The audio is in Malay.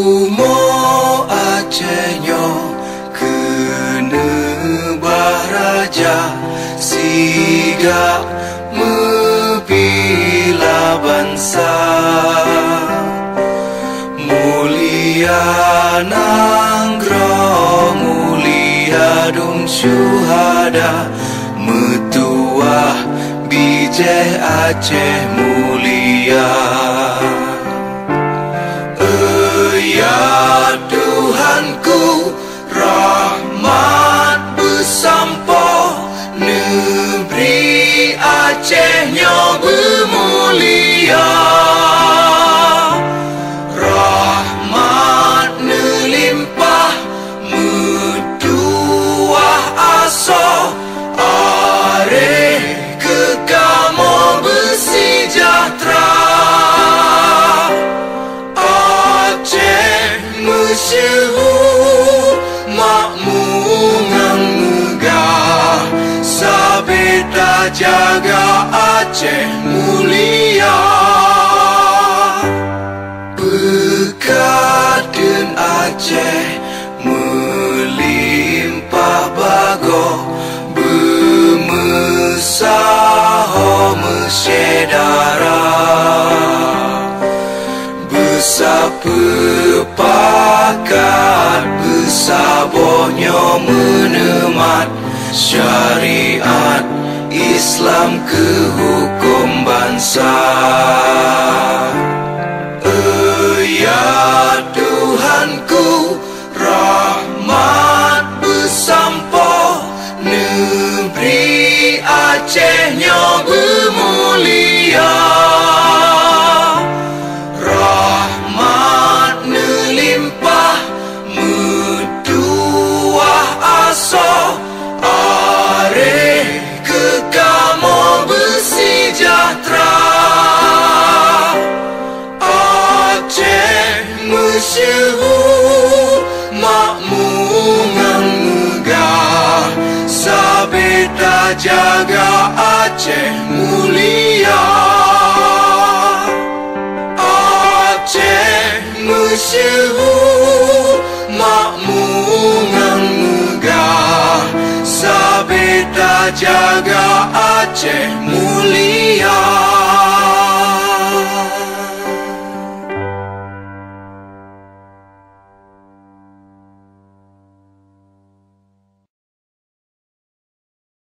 Umo Acehnya kena baraja siga membela bangsa. Mulia nangro mulia dum syuhada metuah bijeh Aceh mulia. Ya Tuhanku, rahmat bersampo, negeri Acehnya bermulia. Rahmat nelimpah, metuah aso, areh kekamo bersejahtera. Masyhur makmur ngang megah, sabeta jaga Aceh mulia. Bekaden Aceh melimpah bago, bermesaho mesyedara. Bersepakat bersabohnya menemat syariat Islam ke hukum bangsa. Ya Tuhanku, rahmat bersampo, negeri Acehnya bermulia. Masyhur makmur ngang megah, sabeta jaga Aceh mulia. Aceh masyhur makmur ngang megah, sabeta jaga Aceh mulia.